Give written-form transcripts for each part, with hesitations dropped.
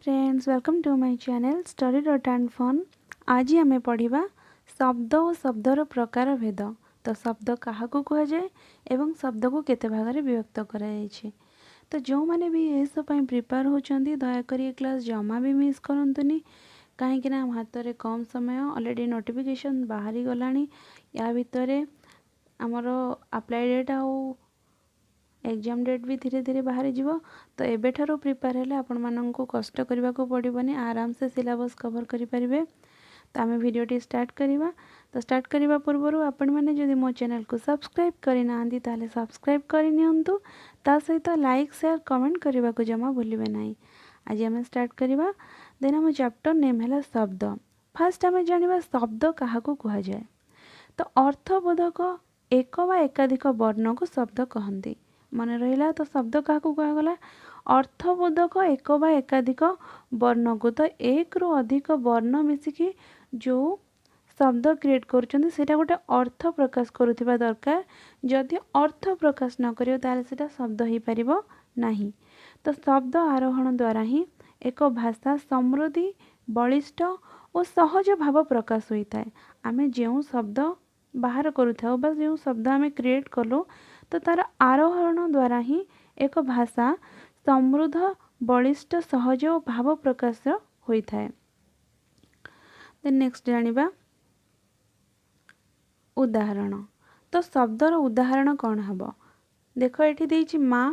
Friends, welcome to my channel study dot and fun. आज आम पढ़ा शब्द और शब्दर प्रकार भेद। तो शब्द क्या कह जाए एवं शब्द को केते भाग में विभक्त कराई। तो जो मैंने भी ये प्रिपेयर होती दयाकोर ये क्लास जमा भी मिस करंतुनी कहीं हाथ में कम समय ऑलरेडी नोटिफिकेशन बाहरी गला या भितर आमर अप्लाई डेट एग्जाम डेट भी धीरे धीरे बाहरी जीवो। तो एबेठारू प्रिपेयर हेले आपण माननकु कष्ट करबा को पड़िबनी, आराम से सिलेबस कवर करि परिबे। तो आम भिडियोटी स्टार्ट करवा। तो स्टार्ट करने पूर्व आपण मैंने जदि मो चैनल को सब्सक्राइब करना ताले सब्सक्राइब करनियंतु, ता सहित लाइक शेयर कमेंट करने को जमा भूलिबे नहीं। आज आम स्टार्ट करवा। देन आम चैप्टर नेम है शब्द। फास्ट आम जानिबा शब्द क्या कह जाए। तो अर्थबोधक एक बा एकाधिक वर्ण को शब्द कहती। मन रहा तो शब्द क्या कहगला अर्थबोधक एक बा एकाधिक वर्ण को। तो एक रु अधिक वर्ण मिसिकी जो शब्द क्रिएट करुँच सेटा गोटे अर्थ प्रकाश करुवा दरकार। जदि अर्थ प्रकाश न करियो ताले सेटा शब्द हो पार नहीं। तो शब्द आरोहण द्वारा ही एक भाषा समृद्धि बलिष्ठ और सहज भाव प्रकाश होता है। आमे जो शब्द बाहर करूँ बा जो शब्द आम क्रिएट कलु तो तार आरोहण द्वारा ही एक भाषा समृद्ध बलिष्ठ सहज और भाव प्रकाश होता है। देन नेक्स्ट जानिबा उदाहरण। तो शब्दर उदाहरण कौन हबो। देख एठी देइछि माँ,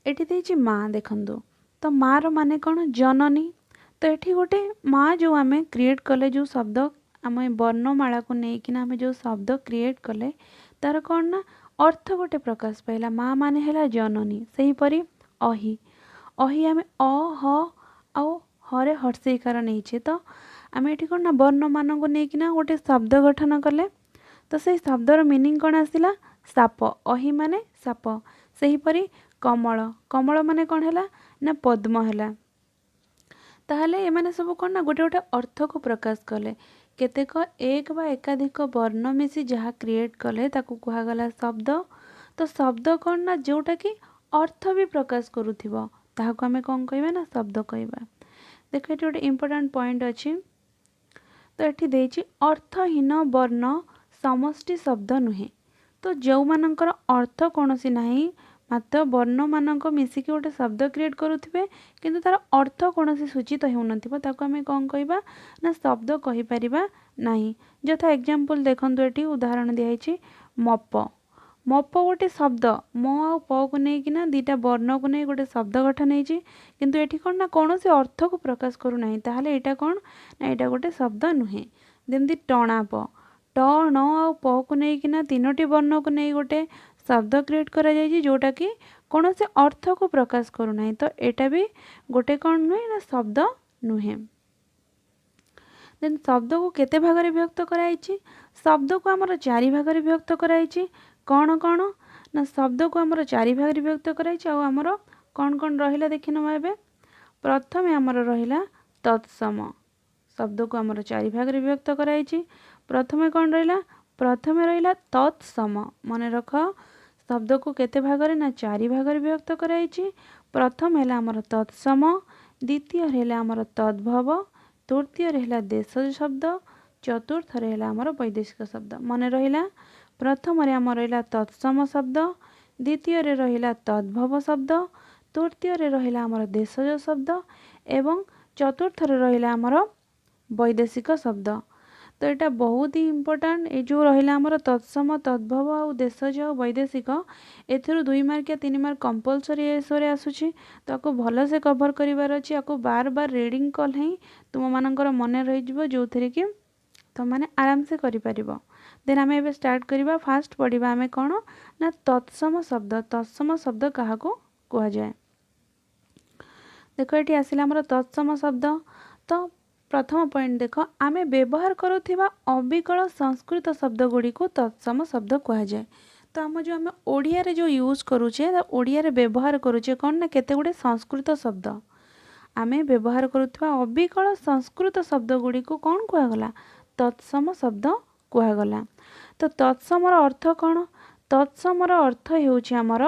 एठी देइछि माँ देखंदु। तो माँ रो माने कौन जननी। तो एठी गोटे माँ जो आमे क्रिएट कले जो शब्द आम वर्णमाला को लेकिन आम जो शब्द क्रिएट कले तार कौन ना अर्थ गोटे प्रकाश पाइला। माँ माने है जननी। से हीपरी अहि अहि आम अ ह आउ हरे हर्षईकार नहीं। तो आम ये कौन ना वर्ण मान को लेकिन गोटे शब्द गठन कले। तो से शब्दर मीनिंग कौन आसला साप। अहि माने साप। से हीपरी कमल, कमल माने कौन है ना पद्म है। ताहले एमाने सब कौन ना गोटे गोटे अर्थ को प्रकाश कले। केतेक एक बा एकाधिक वर्ण मिसी जहाँ क्रिएट कले ताकू कहगला शब्द। तो शब्द कौन ना जोटा कि अर्थ भी प्रकाश करुथिबो ताहाको आमे कौन कहबा ना शब्द कहबा। देखो ये गोटे इम्पोर्टेंट पॉइंट अच्छी। तो ये देछि अर्थहीन वर्ण समष्टि शब्द नुहे। तो जो मानकर अर्थ कौन सी नहीं मात्र वर्ण मानक मिसिकी गोटे शब्द क्रिएट करुथिबे किंतु तार अर्थ कौन सी सूचित होउनथिबो ताको आमे कौन कहबा ना शब्द कहि परिबा नहीं। जथा एग्जांपल देखंतु एठी उदाहरण दियाइछि मप। मप गोटे शब्द म आ प को नहीं कि दीटा वर्ण को नहीं गोटे शब्द गठन होइछि किंतु एठी कौन ना कौन से अर्थ को प्रकाश करू नहीं। ताहले एटा कौन ना एटा गोटे शब्द नुहे। जेमति टणाप ट न आ प को नहीं कि तीनोटी वर्ण को नहीं गोटे शब्द क्रिएट करा जाइए जोटा कि कौन से अर्थ को प्रकाश करूना। तो एटा भी गोटे कौन नुहे ना शब्द नुहे। देन शब्द को केते भाग में विभक्त कराई। शब्द को आमर चारि भाग में विभक्त कराई। कौन कौन ना शब्द को आमर चारि भाग में विभक्त कराई। आमर कौन कौन रहिला देखि नबा एबे। प्रथमे आमर रहिला तत्सम। शब्द को आमर चारि भाग में विभक्त कराई। प्रथमे कौन रहिला प्रथमे रहिला तत्सम। मन रख शब्द को केते भाग रे ना चारि भाग में विभक्त कराई। प्रथम है आमर तत्सम, द्वितीय है आमर तद्भव, तृतीय है देशज शब्द, चतुर्थ है आमर वैदेशिक शब्द। मन रहिला प्रथम रे आमर रहिला तत्सम शब्द, द्वितीय रे रहिला तद्भव शब्द, तृतीय रे रहिला आमर देशज शब्द एवं चतुर्थ रे रहिला आमर वैदेशिक शब्द। तो यहाँ बहुत ही इम्पोर्टाट ये जो रहा आमर तत्सम तद्भव आ देशज आ वैदेशिक एथुरु 2 मार्क या 3 मार्क कंपलसरी एसरे आसूची। तो आपको भल से कवर करार अच्छी। आपको बार बार रीडिंग कल ही तुम मानकर मन रही जो थे कि तुम मैंने आराम से कर। देन आम ए स्टार्ट करवा। फास्ट पढ़ा आम कौन ना तत्सम शब्द। तत्सम शब्द क्या कह जाए। देख ये आसला आमर तत्सम शब्द। तो प्रथम पॉइंट देख आमे व्यवहार करुथिबा अविकल संस्कृत शब्द गुड़ी को तत्सम शब्द कह जाए। तो आम जो आम ओडिया रे जो यूज करुचे ओडिया रे व्यवहार करुचे कौन ना केते गुड़े संस्कृत शब्द आमे व्यवहार करुथिबा अविकल संस्कृत शब्द गुड़ी को कौन कहगला तत्सम शब्द कहगला। तो तत्समर अर्थ कौन। तत्समर अर्थ हेउछि आमर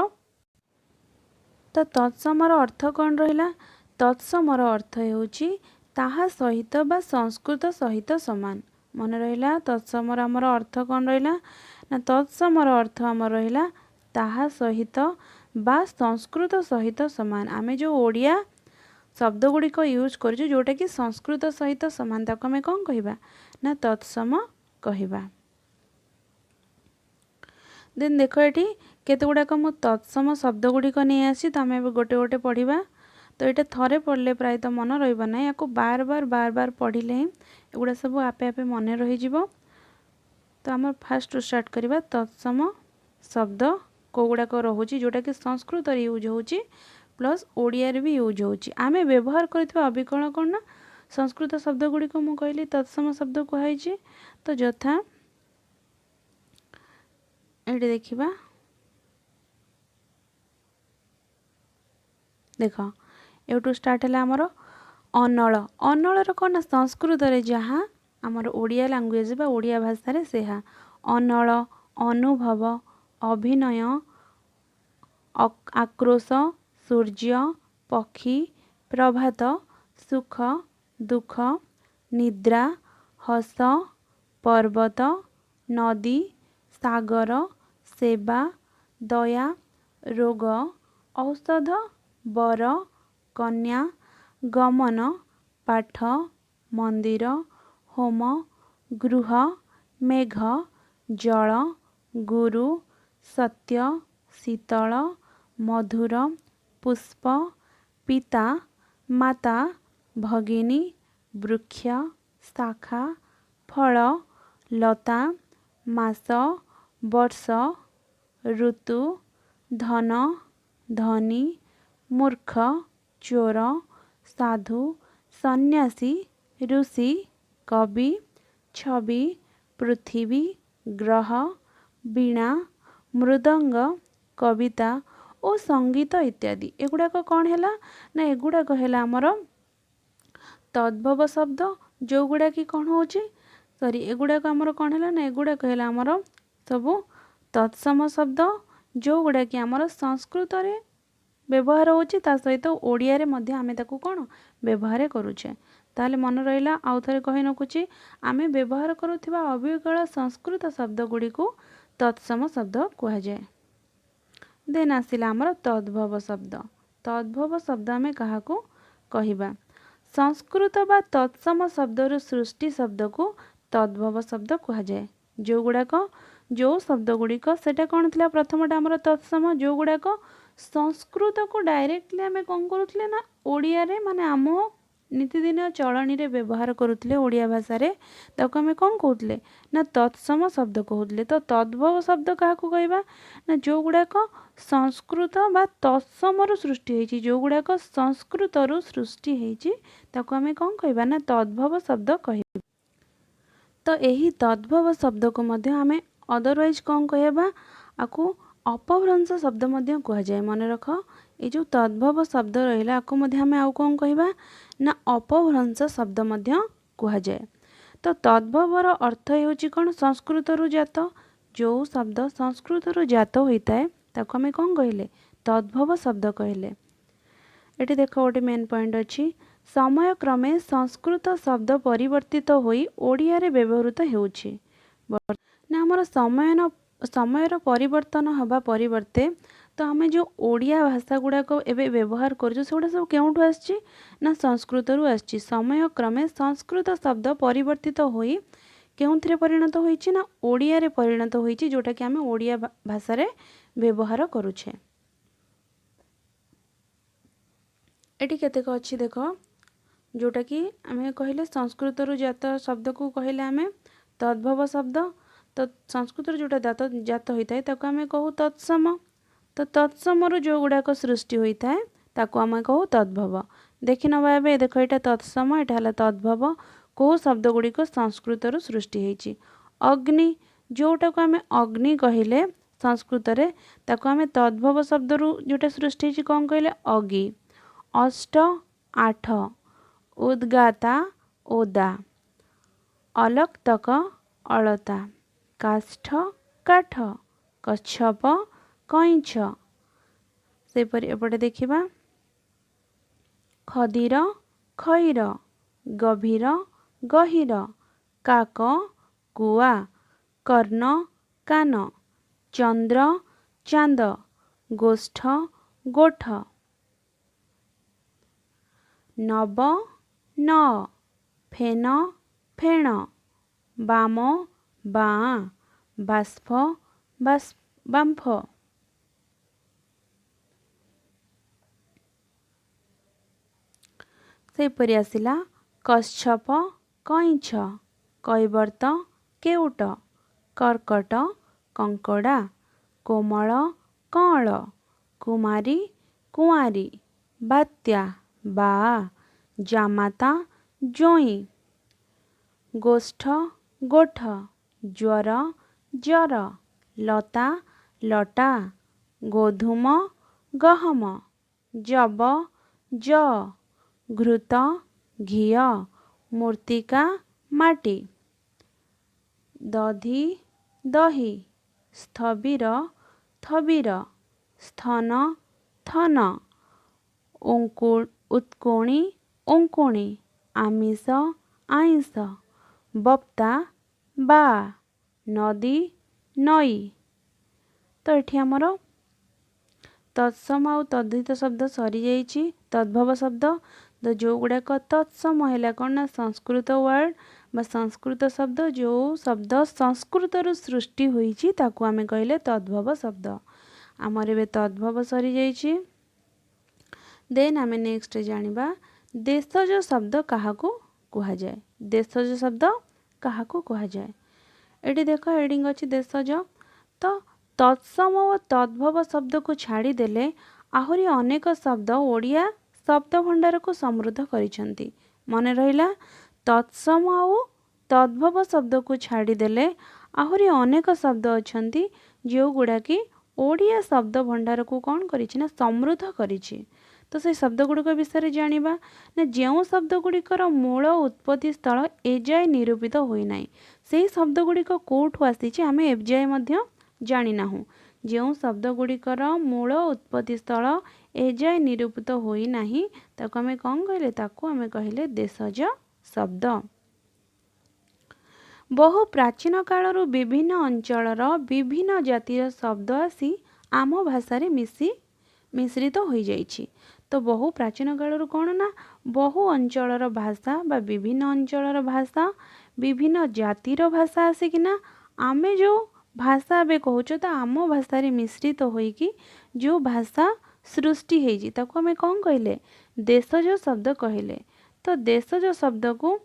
तो तत्समर अर्थ कौन रहिला? तत्समर अर्थ हेउची ताहा सहित बा संस्कृत सहित समान। मन रहिला तत्समर आमर अर्थ कौन रहिला ना तत्समर अर्थ आमर रहिला ताहा सहित बा संस्कृत सहित समान। आमे जो ओडिया शब्द गुड़िक यूज करूँ जोटा कि संस्कृत सहित समान ताको आमे कौन कहिबा ना तत्सम कहिबा। देन देख ये केते गुड़ाक मु तत्सम शब्द गुड़िक नहीं आसी तो आम गोटे गोटे पढ़ा। तो ये थरे पढ़ले प्राय तो मन रही ना या बार बार पढ़ले ही एगुड़ा सब आपे आपे मन रही। तो आम फास्ट स्टार्ट करवा तत्सम शब्द कौ गुड़ाक रोचे जोटा कि संस्कृत यूज हो प्लस ओडिया भी यूज हो। आम व्यवहार कर अविकल कौन ना संस्कृत शब्द गुड़िक मु कहली तत्सम शब्द कहुई। तो यथा ये देखा देख एटू स्टार्ट है आमर अनल। अनलर कौन ना संस्कृत रे जहाँ आमर ओडिया लैंग्वेज बा ओडिया भाषा रे सेहा अनल अनुभव अभिनय आक्रोश सूर्य पक्षी प्रभात सुख दुख निद्रा हस पर्वत नदी सागर सेवा दया रोग औषध बर कन्या गमन पाठ मंदिर होम गृह मेघ जल गुरु सत्य शीतल मधुर पुष्प पिता माता भगिनी वृक्ष शाखा फल लता मास वर्ष ऋतु धन धनी मूर्ख चोर साधु सन्यासी ऋषि कवि छवि पृथ्वी ग्रह वीणा मृदंग कविता और संगीत इत्यादि एगुड़ाक कौन है ना एगुड़ाक है आमर तद्भव शब्द जो गुड़ा कि कौन हो सॉरी एगुड़ाक आमर कौन है ना एगुड़ाक है आमर सब तत्सम शब्द जो गुड़ा कि आमर संस्कृत रे व्यवहार होची ता सहित ओडिया रे मध्य आमे ताकू कौन व्यवहार करूचे। ताले मन रहिला आउ थरे कहि नकुची आमे व्यवहार करूथिबा अविकल संस्कृत शब्द गुडी को तत्सम शब्द कहा जाए। देन आसिला आमर तद्भव शब्द। तद्भव शब्द आमे कहा को कहिबा संस्कृत बा तत्सम शब्दर सृष्टि शब्द को तद्भव शब्द कहा जाए। जो गुड़ाक जो शब्द गुड़िक सेटा कौन थिला प्रथमटा आमर तत्सम जो गुड़ाक संस्कृत को डायरेक्टली आमे कौन करूथिले ना ओडिया रे माने आम नीतिदिन चलनी रे व्यवहार करुथिले ओडिया भाषा रे ताको आमे कौन कहउथिले ना तत्सम शब्द कहउथिले। तो तद्भव शब्द काहाकू कहबा ना जो गुड़ाक संस्कृत बा तत्सम रु सृष्टि हेची जो गुड़ाक संस्कृत रु सृष्टि हेची ताको आमे कौन कहबा ना तद्भव शब्द कहबा। तो यही तद्भव शब्द को मध्य आमे अदरवाइज कौन कहबा आकू अपभ्रंश शब्द मध्य कहा जाए। मन रख ये जो तद्भव शब्द रहिला आकू मध्य आमे आउ कौन कहबा ना अपभ्रंश शब्द मध्य कहा जाए। तो तद्भवर अर्थ हेउची कौन संस्कृत रु जात जो शब्द संस्कृत रु जात होता है ताको आमे कौन कहले तद्भव शब्द कहले। एटी देख गोटे मेन पॉइंट अच्छी समय क्रमे संस्कृत शब्द परिवर्तित होई ओडिया रे व्यवहृत हेउची ना हमर समयर परिवर्तन हवा परिवर्ते तो आमे जो ओडिया भाषा गुड़ाक एवं व्यवहार कर सब केउठू आसची ना संस्कृत रु आसची। समय क्रमे संस्कृत शब्द परिवर्तित होई केउथिरे परिणत होईची ना ओडिया रे परिणत होईची जोटा कि आमे ओडिया भाषा रे व्यवहार करूछे। एटी केतेक अच्छी देख जोटा कि आमे कहले संस्कृत रु जात शब्द को कहले आमे तद्भव शब्द। तो संस्कृत जोटा जात होता है ताको आमे कहू तत्सम। तो तत्सम रु जो गुड़ाक सृष्टि होता है ताको आमे कहू तद्भव। देखि नबा एबे देख एटा तत्सम एटा हला तद्भव को शब्द गुड़िक संस्कृत रु सृष्टि हेची। अग्नि जोटा को आमे अग्नि कहले संस्कृत रे ताको आमे तद्भव शब्द रु जोटा सृष्टि हेची कौन कहले अगि। अष्ट आठ उद्गाता ओदा अलक्तक अलता काष्ठ काठ कच्छप कईछ सेपरि एपटे देखिबा खदीर खईर गभीर गहीर काक कुआ कर्ण कान चंद्र चांद गोष्ठ गोठ नब न फेन फेण बाम बाँ बाष्प बाम्फ सेपरि आसिला कच्छप कईछ कैवर्त केउट कर्कट कंकड़ा कोमल कअंल कुमारी कुआरी बात्या बा जामाता जोई गोष्ठ गोठ ज्वर जर लता लटा गोधूम गहम जब ज घृत घिय मूर्तिका माटी दधि दही स्थविर थविर स्थन थन उत्कोणी ओंकोणी आमिष आइंस बप्ता बा नदी नई। तो ये आमर तत्सम आउ तद्धित शब्द सरी जाइछि तद्भव शब्द तो जो गुड़ाक तत्सम है कौन ना संस्कृत वर्ड बा संस्कृत शब्द जो शब्द संस्कृत रु सृष्टि होइछि ताकू आमे कहले तद्भव शब्द आमर एबे तद्भव सरी जाइछि। देन आमे नेक्स्ट जानिबा देशज शब्द काहाकू कुहा जाए देशज शब्द काहाकू कुहा जाए एटी देख हेडिंग अछि देशज तो तत्सम और तद्भव शब्द को छाड़ी देले आहुरी अनेक शब्द ओडिया शब्द भंडार को समृद्ध करिसेंती मने रहिला तत्सम आउ तद्भव शब्द को छाड़ी देले आहुरी अनेक शब्द अछंती जो गुडा की ओडिया शब्द भंडार को कौन करिछि ना समृद्ध करिछि। तो से शब्द गुड़िक विषय जानिबा ना जो शब्द गुड़िकर मूल उत्पत्ति स्थल एजाए निरूपित होइनाई से शब्द गुड़िक कोठु आसीछि आमे एजाए मध्य जानि नाहु जो शब्द गुड़िकर मूल उत्पत्ति स्थल एजाए निरूपित होइनाही ताको आमे कौन कहले ताको आमे कहले देशज शब्द। बहु प्राचीन कालरू विभिन्न अंचलर विभिन्न जातिर शब्द आसी आम भाषा रे मिश्रित हो जाइछि। तो बहु प्राचीन कालरू कौन ना बहु अंचलर भाषा बा विभिन्न अंचलर भाषा विभिन्न जातिर भाषा आसिकिना आमे जो भाषा बे कहूच तो आम भाषा रे मिश्रित होइकी जो भाषा सृष्टि होइछि ताको आमे कौन कहले देशज शब्द कहले। तो देशज शब्द को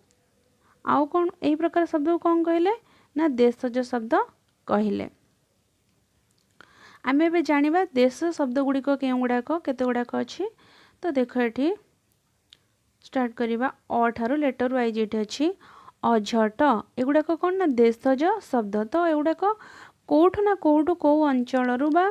आउ कौन एही प्रकार शब्द को कौन कहले ना देशज शब्द कहले। आमे बे जानिबा देश शब्द गुड़िक केउ गुड़ाक केते गुड़ाक अछि तो देख एठी स्टार्ट करिबा अ ठारू लेटर वाइज एठी अछि अझट एगुड़ाक कौन ना देशज शब्द तो एगुड़ाक कोठु ना कोठु को अंचल बा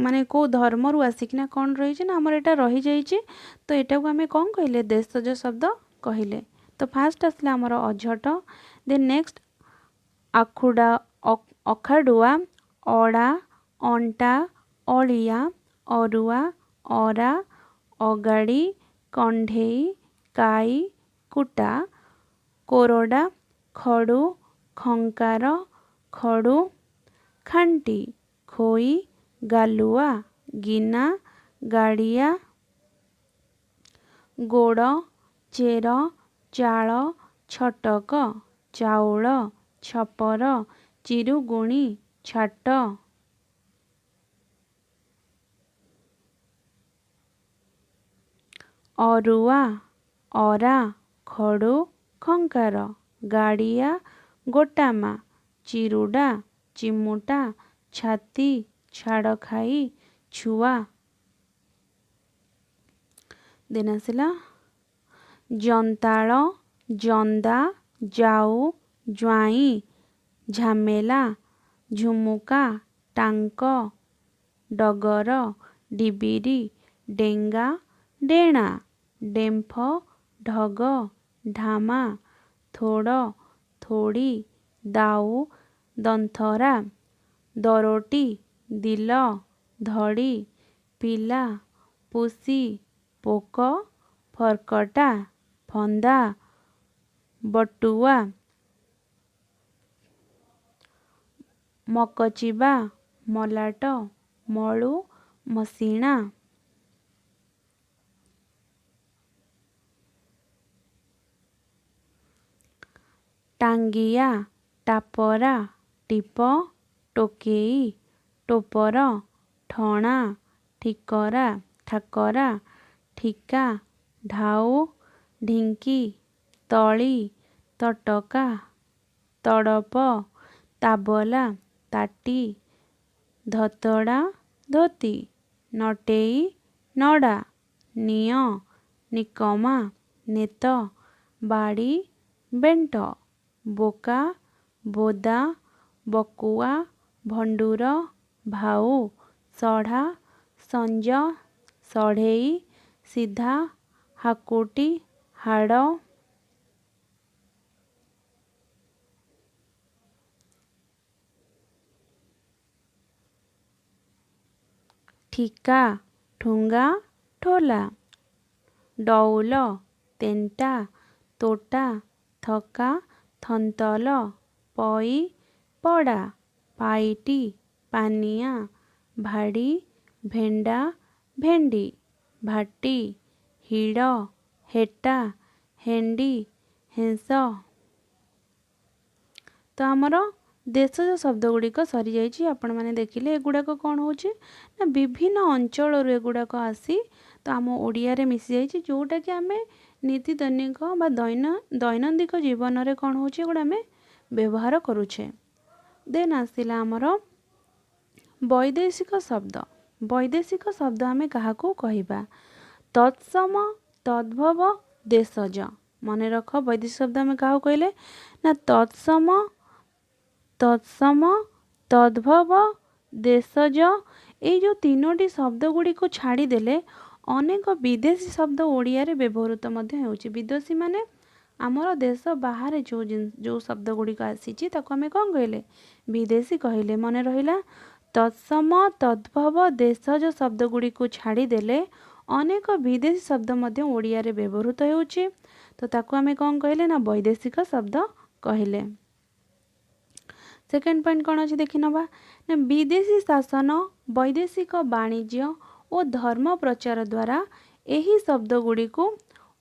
माने को धर्म रु आसिकिना कौन रही ना आमर एटा रही जाइछि तो एटा को आमे कौन कहले देशज शब्द कहले। तो फास्ट आसला आमर अझट देन नेक्स्ट आखुडा अखाडुआ अड़ा अंटा अलिया अरुआ अरा अगाड़ी कंढेई काई कुटा कोरडा खड़ू खंकार खड़ू खांटी खोई गालुआ गिना गाड़िया गोड़ चेर चाल छटक चाउल छपर चिरुगुणी छाट अरुआ अरा खड़ू खंकार गाड़िया गोटामा चिरुडा चिमुटा छाती छाड़ खाई छुआ। देन आसिला जंताल जंदा जाऊ ज्वाई झमेला झुमुका टांक डगर डिबिरी डेंगा डेणा डेम्फ ढग ढामा थोड़ थोड़ी दाऊ दंथरा दरोटी दिल धड़ी ପିଲା ପୁଷି ପୋକ ଫର୍କଟା ଫନ୍ଦା ବଟୁଆ ମକଚିବା ମଲାଟ ମଳୁ ମସିଣା ଟାଙ୍ଗିଆ ଟାପରା ଟିପ ଟୋକେଇ ଟୋପର ଠଣା ଠାକରା ଠିକା ଢାଉ ଢିଙ୍କି ତଳି ତଟକା ତଡ଼ପ ତାବଲା ତାଟି ଧତଡ଼ା ଧୋତି ନଟେଇ ନଡ଼ା ନିଅ ନିକମା ନେତ ବାଡ଼ି ବେଣ୍ଟ ବୋକା ବୋଦା ବକୁଆ ଭଣ୍ଡୁର ଭାଉ ସଢ଼ା ସଞ୍ଜ ସଢ଼େଇ ସିଧା ହାକୁଟି ହାଡ଼ ଠିକା ଠୁଙ୍ଗା ଠୋଲା ଡଉଲ ତେଣ୍ଟା ତୋଟା ଥକା ଥନ୍ତଲ ପଇ ପଡ଼ା ପାଇଟି ପାନିଆ ଭାଡ଼ି ଭେଣ୍ଡା ଭେଣ୍ଡି ଭାଟି ହିଡ଼ ହେଟା ହେଣ୍ଡି ହେଁସ। ତ ଆମର ଦେଶଜ ଶବ୍ଦ ଗୁଡ଼ିକ ସରିଯାଇଛି। ଆପଣମାନେ ଦେଖିଲେ ଏଗୁଡ଼ାକ କ'ଣ ହେଉଛି ନା ବିଭିନ୍ନ ଅଞ୍ଚଳରୁ ଏଗୁଡ଼ାକ ଆସି ତ ଆମ ଓଡ଼ିଆରେ ମିଶିଯାଇଛି, ଯେଉଁଟାକି ଆମେ ନୀତିଦୈନିକ ବା ଦୈନନ୍ଦିନ ଜୀବନରେ କ'ଣ ହେଉଛି ଏଗୁଡ଼ା ଆମେ ବ୍ୟବହାର କରୁଛେ। ଦେନ୍ ଆସିଲା ଆମର ବୈଦେଶିକ ଶବ୍ଦ। ବୈଦେଶିକ ଶବ୍ଦ ଆମେ କାହାକୁ କହିବା? ତତ୍ସମ ତଦ୍ଭବ ଦେଶଜ। ମନେ ରଖ, ବୈଦେଶିକ ଶବ୍ଦ ଆମେ କାହାକୁ କହିଲେ ନା ତତ୍ସମ ତଦ୍ଭବ ଦେଶଜ। ଏଇ ଯେଉଁ ତିନୋଟି ଶବ୍ଦ ଗୁଡ଼ିକୁ ଛାଡ଼ିଦେଲେ ଅନେକ ବିଦେଶୀ ଶବ୍ଦ ଓଡ଼ିଆରେ ବ୍ୟବହୃତ ମଧ୍ୟ ହେଉଛି। ବିଦେଶୀ ମାନେ ଆମର ଦେଶ ବାହାରେ ଯେଉଁ ଶବ୍ଦ ଗୁଡ଼ିକ ଆସିଛି ତାକୁ ଆମେ କ'ଣ କହିଲେ? ବିଦେଶୀ କହିଲେ। ମନେ ରହିଲା, ତତ୍ସମ ତଦ୍ଭବ ଦେଶଜ ଶବ୍ଦ ଗୁଡ଼ିକୁ ଛାଡ଼ିଦେଲେ ଅନେକ ବିଦେଶୀ ଶବ୍ଦ ମଧ୍ୟ ଓଡ଼ିଆରେ ବ୍ୟବହୃତ ହେଉଛି, ତ ତାକୁ ଆମେ କ'ଣ କହିଲେ ନା ବୈଦେଶିକ ଶବ୍ଦ କହିଲେ। ସେକେଣ୍ଡ ପଏଣ୍ଟ କ'ଣ ଅଛି ଦେଖିନେବା ନା ବିଦେଶୀ ଶାସନ ବୈଦେଶିକ ବାଣିଜ୍ୟ ଓ ଧର୍ମ ପ୍ରଚାର ଦ୍ୱାରା ଏହି ଶବ୍ଦ ଗୁଡ଼ିକୁ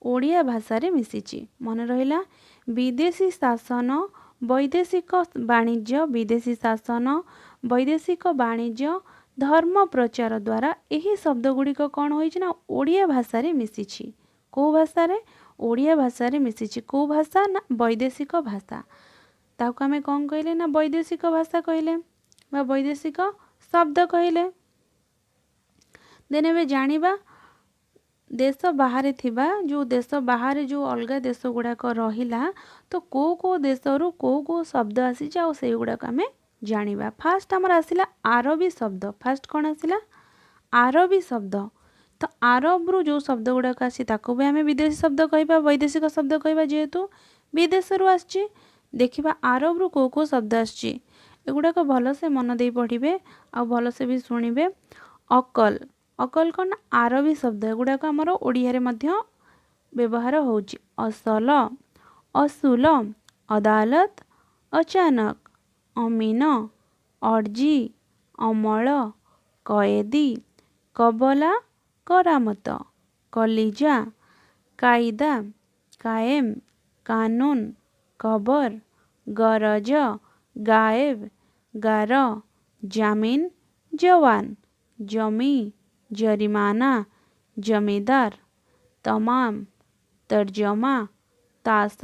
ଓଡ଼ିଆ ଭାଷାରେ ମିଶିଛି। ମନେ ରହିଲା, ବିଦେଶୀ ଶାସନ ବୈଦେଶିକ ବାଣିଜ୍ୟ ଧର୍ମ ପ୍ରଚାର ଦ୍ୱାରା ଏହି ଶବ୍ଦ ଗୁଡ଼ିକ କ'ଣ ହୋଇଛି ନା ଓଡ଼ିଆ ଭାଷାରେ ମିଶିଛି। କେଉଁ ଭାଷାରେ? ଓଡ଼ିଆ ଭାଷାରେ ମିଶିଛି। କେଉଁ ଭାଷା ନା ବୈଦେଶିକ ଭାଷା। ତାକୁ ଆମେ କ'ଣ କହିଲେ ନା ବୈଦେଶିକ ଭାଷା କହିଲେ ବା ବୈଦେଶିକ ଶବ୍ଦ କହିଲେ। ଦେନ୍ ଏବେ ଜାଣିବା ଦେଶ ବାହାରେ ଥିବା ଯେଉଁ ଅଲଗା ଦେଶ ଗୁଡ଼ାକ ରହିଲା, ତ କେଉଁ ଦେଶରୁ କେଉଁ ଶବ୍ଦ ଆସିଛି ଆଉ ସେଇଗୁଡ଼ାକ ଆମେ ଜାଣିବା। ଫାଷ୍ଟ ଆମର ଆସିଲା ଆରବୀ ଶବ୍ଦ। ଫାଷ୍ଟ କ'ଣ ଆସିଲା? ଆରବୀ ଶବ୍ଦ। ତ ଆରବରୁ ଯେଉଁ ଶବ୍ଦ ଗୁଡ଼ାକ ଆସିଛି ତାକୁ ବି ଆମେ ବିଦେଶୀ ଶବ୍ଦ କହିବା, ବୈଦେଶିକ ଶବ୍ଦ କହିବା, ଯେହେତୁ ବିଦେଶରୁ ଆସିଛି। ଦେଖିବା ଆରବରୁ କେଉଁ ଶବ୍ଦ ଆସିଛି, ଏଗୁଡ଼ାକ ଭଲସେ ମନ ଦେଇ ପଢ଼ିବେ ଆଉ ଭଲସେ ବି ଶୁଣିବେ। ଅକଲ କ'ଣ? ଆରବୀ ଶବ୍ଦ। ଏଗୁଡ଼ାକ ଆମର ଓଡ଼ିଆରେ ମଧ୍ୟ ବ୍ୟବହାର ହେଉଛି। ଅସଲ ଅସୁଲ ଅଦାଲତ ଅଚାନକ ଅମିନ ଅର୍ଜି ଅମଳ କଏଦୀ କବଲା କରାମତ କଲିଜା କାଇଦା କାଏମ କାନୁନ କବର ଗରଜ ଗାଏବ ଗାର ଜାମିନ ଜୱାନ ଜମି ଜରିମାନା ଜମିଦାର ତମାମ ତର୍ଜମା ତାସ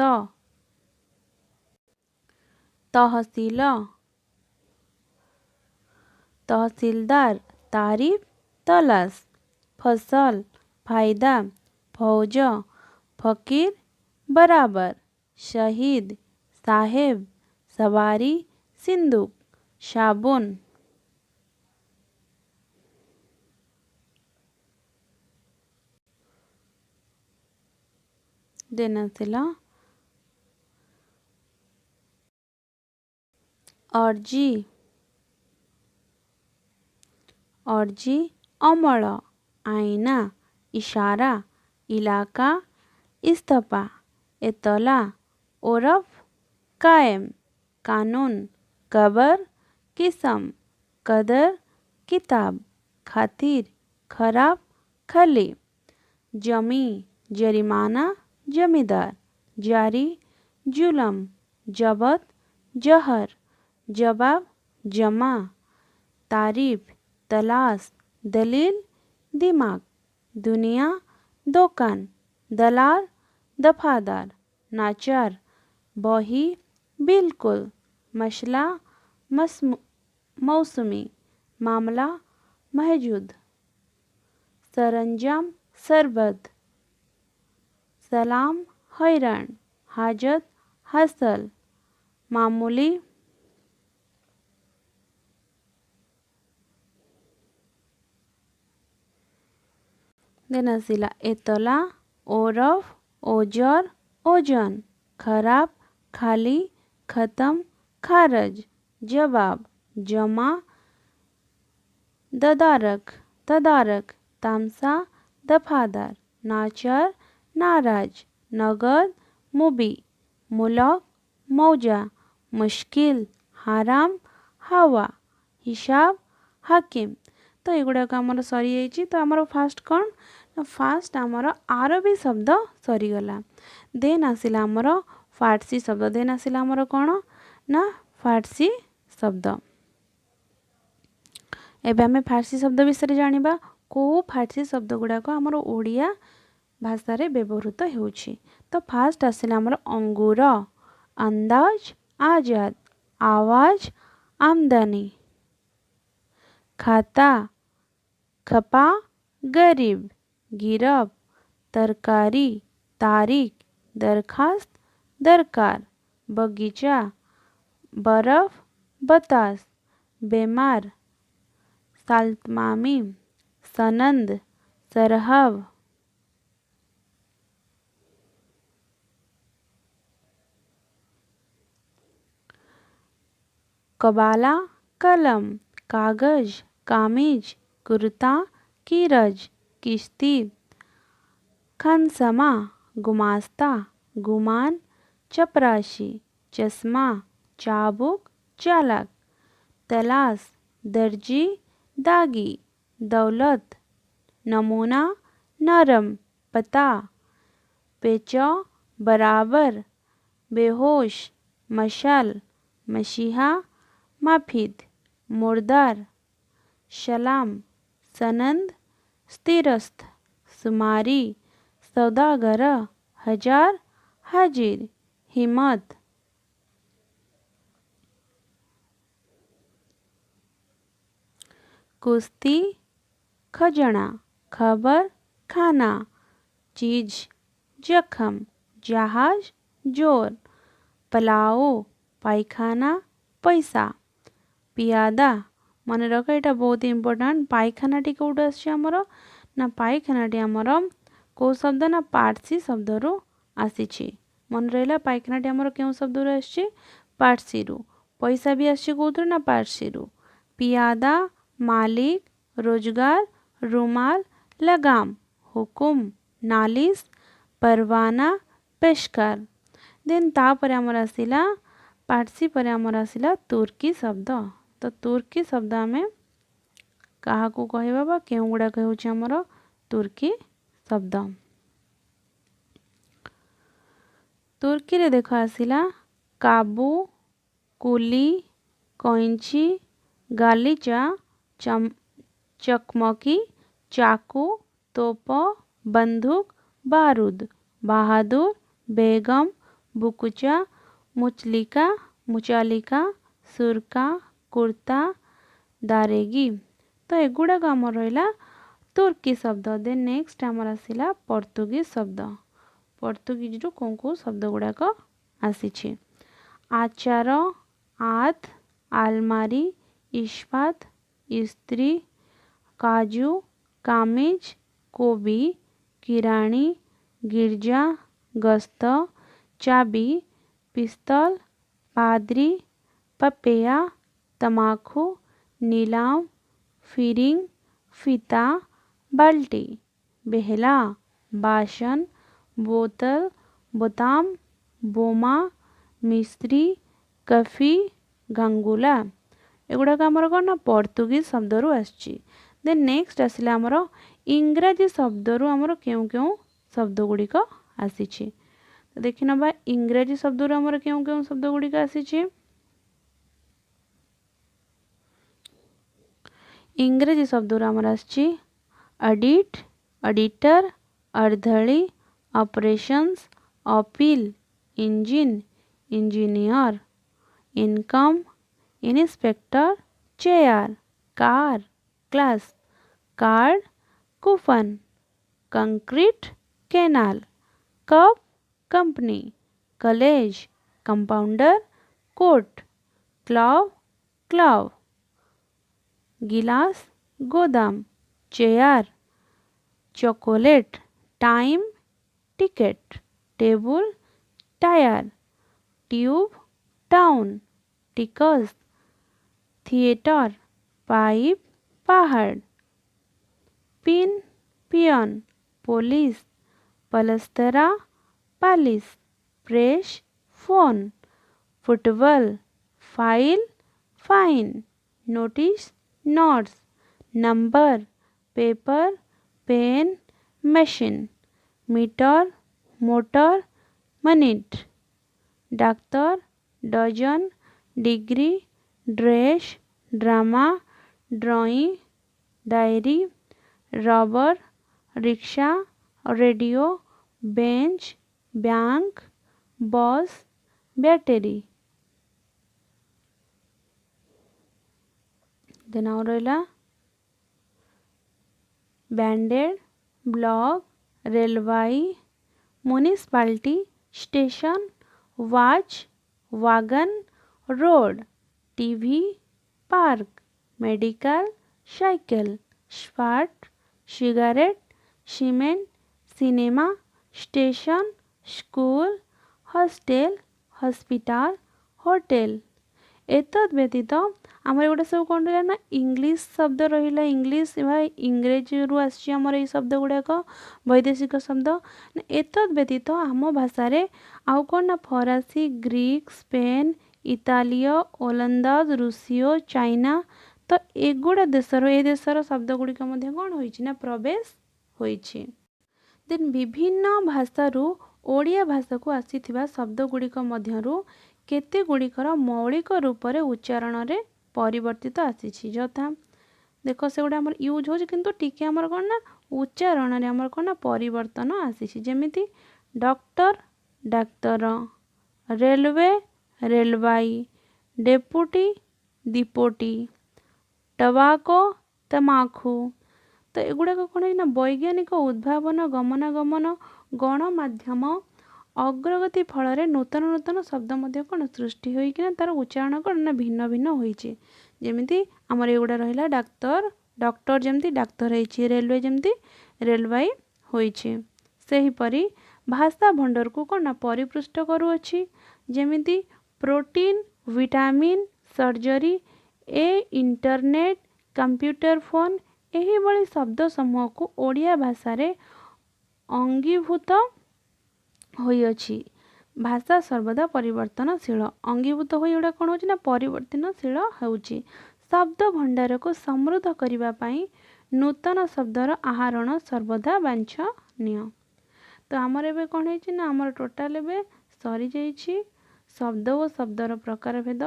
ତହସିଲ ତହସିଲଦାର ତାରିଫ ତଲାସ ଫସଲ ଫାଇଦା ଫୌଜ ଫकीर बराबर शहीद साहेब सवारी सिंदूक साबुन। देन आसिला अर्जी ଅମଳ आईना, इशारा, इलाका, इस्तीफा, इत्तला, उर्फ, कायम, कानून, कबर, किस्म, कदर, किताब, खातिर, खराब, खली, जमी, जरिमाना, जमींदार, जारी, जुलम, जबत, जहर, जवाब, जमा, तारीफ, तलाश, दलील, दिमाग, दुनिया, दुकान, दलाल, दफादार, नाचार, बही, बिल्कुल, मसला, मौसमी, मामला, महजूद, सरंजाम, सरबत, सलाम, हैरान, हाजत, हासिल, मामूली, देन आसिला एतला, ओरफ, ओजर, ओजन, खराब, खाली, खत्म, खारज, जवाब, जमा, ददारक, तदारक, तामसा, दफादार, नाचर, नाराज, नगद, मुबी, मुलक, मौजा, मुश्किल, हाराम, हावा, हिसाब, हाकिम। तो एगुड़ाक आमर सरी जाइए। तो आमर फास्ट कौन ना फास्ट आमर आरबी शब्द सरीगला। देन आसिला आमर फारसी शब्द। देन आसिला आमर कौन ना फारसी शब्द। एबे आमे फारसी शब्द विषय जानिबा को फारसी शब्द गुड़ाक आमर ओडिया भाषारे व्यवहृत होउछि। तो फास्ट आसिला आमर अंगूर, अंदाज, आजाद, आवाज, आमदनी, खाता, खपा, गरीब, गिरब, तरकारी, तारीख, दरखास्त, दरकार, बगीचा, बर्फ, बतास, बेमार, साल्तमामी, सनंद, सरहब, कबाला, कलम, कागज, कामीज, कुर्ता, कीरज, किश्ती, खानसमा, गुमास्ता, गुमान, चपरासी, चश्मा, चाबुक, चालक, तलाश, दर्जी, दागी, दौलत, नमूना, नरम, पता, पेचा, बराबर, बेहोश, मशाल, मसीहा, माफिद, मुर्दार, सलाम, सनंद, स्थिरस्थ, सुमारी, सौदागर, हजार, हाजिर, हिम्मत, कुश्ती, खजना, खबर, खाना, चीज, जखम, जहाज, जोर, पलाओ, पायखाना, पैसा, पियादा। मन रख एटा बहुत इम्पोर्टाट। पायखाना टी कौट आमर ना पायखाना आमर कौ शब्द ना पार्सी शब्द रु आसी। मन रहा पायखाना आमर क्यों शब्द रु आसी पार्सी रु। पैसा भी आसी कौन ना पार्सी रु। पियादा, मालिक, रोजगार, रुमाल, लगाम, हुकुम, नालिश, परवाना, पेशकार। देन तापर आमर आसिला पार्सी पर आमर आसिला तुर्की शब्द। तो तुर्की शब्द आमे कहा को कहबा बा केउ गुडा कहउछि आमर तुर्की शब्द। तुर्की रे देखो आसिला काबू, कुली, कैंची, गालीचा, चकमकी, चाकू, तोप, बंदूक, बारूद, बहादुर, बेगम, बुकुचा, मुचलिका, मुचालिका, सुरका, कुर्ता, दारेगी। तो एगुड़ाक आमर रहा तुर्की शब्द। देन नेक्स्ट आमर आसिला पर्तुगीज शब्द। पर्तुगीज रु कौन कौन शब्द गुड़ाक आसी आचार, आथ, आलमारी, इस्पात, स्त्री, काजू, कामिज, कोबी, किराणी, गिरजा, गस्त, चाबी, पिस्तौल, पादरी, पपेया, तमाकू, नीलाम, फिरिंग, फीता, बाल्टी, बेहला, बासन, बोतल, बोताम, बोमा, मिस्त्री, कफी, गांगुला एगुड़ाक आमर कौन ना पर्तुगीज शब्द रु आसची। देन नेक्स्ट आसिला आमर इंग्राजी शब्द रु आमर केउ केउ शब्द गुड़िक आसीछि। तो देखि नबा इंग्राजी शब्द रु आमर केउ केउ शब्द गुड़िक आसीछि। इंग्राजी शब्द रु आमर आसची ऑडिट, ऑडिटर, अर्धली, operations, appeal, engine, engineer, income, inspector, chair, car, class, card, coupon, concrete, canal, cup, company, college, compounder, coat, club, club, गिलास, गोदाम, chair, chocolate, time, ticket, table, tyre, tube, town, टिकस, थिएटर, पाइप, पहाड़, pin, peon, police, पलस्तरा, पालिस, press, phone, football, file, fine, notice, notes, number, paper, pen, machine, meter, motor, minute, डाक्तर, dozen, degree, dress, drama, drawing, diary, rubber, रिक्शा, radio, bench, bank, bus, battery. देन आउ रहिला बैंडेड, block, रेलवाई, municipality, station, watch, wagon, road, TV, park, medical, cycle, स्पार्ट, cigarette, cement, cinema, station, school, hostel, hospital, hotel. एतद व्यतीत आमर एगुड़ा सब कौन रहा ना इंग्लिश शब्द रहा। इंग्लिश इंग्रेजी रु आसी आमर ये शब्द गुड़ाक वैदेशिक शब्द। एतद व्यतीत आम भाषा आउ कौन ना फरासी, ग्रीक, स्पेन, इतालीय, ओलंदाज, रूसीय, चाइना तो एगुड़ा देशर ए देशर शब्द गुड़िक कौन होइछि ना प्रवेश होइछि। देन विभिन्न भाषारू ओडिया भाषा को आसीथिबा शब्द गुड़िक मध्यरू केते गुड़िकर मौलिक रूप रे उच्चारण रे परिवर्तित आसीछि। जथा देख से गुड़ा हमर यूज होछि किंतु टिके हमर कोन ना उच्चारण रे हमर कोन ना परिवर्तन आसीछि। जेमिति डॉक्टर, डाक्तर, रेलवे, रेलवाई, डेपुटी, दीपोटी, टबाको, तमाखु। तो एगुड़ाक कौन है ना वैज्ञानिक उद्भावन, गमनागमन, गणमाध्यम अग्रगति फल नूतन नूतन शब्द मध्य कौन सृष्टि होइकिना तार उच्चारण कौन ना भिन्न भिन्न होइछि। जेमिति हमर एगुड़ा रहिला डाक्तर, डॉक्टर जेमिति डाक्तर होइछि, रेलवे जेमिति रेलवाई होइछि। सेही परी भाषा भंडार को कौन ना परिपृष्ठ करूअछि। जेमिति protein, vitamin, surgery, internet, computer phone एही भली शब्द समूह को ओडिया भाषा रे अंगीभूत होइअछि। भाषा सर्वदा परिवर्तनशील, अंगीभूत होई एडा कोन होछि ना परिवर्तनशील होउछि। शब्द भंडार को समृद्ध करिबा पई नूतन शब्दर आहरण सर्वदा वांछनीय। तो आमर एबे कोन होइछि ना आमर टोटाल एबे सरी जाइछि शब्द ओ शब्दर प्रकार भेद।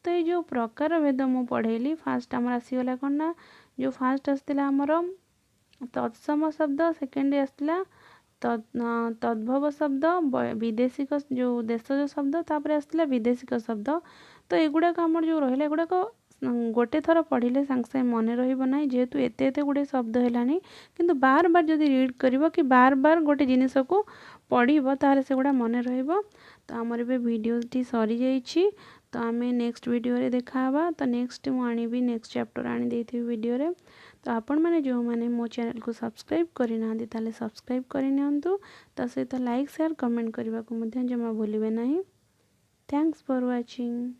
तो ये जो प्रकार भेद मु पढ़ेली फास्ट आमर आसीगला कोन ना जो फास्ट आसला आमर तत्सम शब्द, सेकेंड आसला तद्भव शब्द, विदेशिक जो देशज शब्द, तापर आसला विदेशिक शब्द। तो एगुड़ाक आमर जो रहिला एगुड़ाक गोटे थर पढ़िले सांगे सांगे मन रहिबो नाही जेहेतु एते एते गुड़े शब्द हेलानी। किंतु बार बार जदि रीड करिवो कि बार बार गोटे जिनिस को पढ़िबो तारे सेगुड़ा मन रहिबो। तो आमर एबे वीडियोटी सरी जाइछि। तो आमे नेक्स्ट वीडियो रे देखा हबा। तो नेक्स्ट मु आनिबी नेक्स्ट चैप्टर आनि देइथिबि वीडियो रे। तो आपण माने जो माने मो चैनल को सब्सक्राइब करि नाहंती ताले सब्सक्राइब करि नियंतु। ता सहित लाइक शेयर कमेंट करबा को मध्य जमा भूलिबे नाही। Thanks for watching.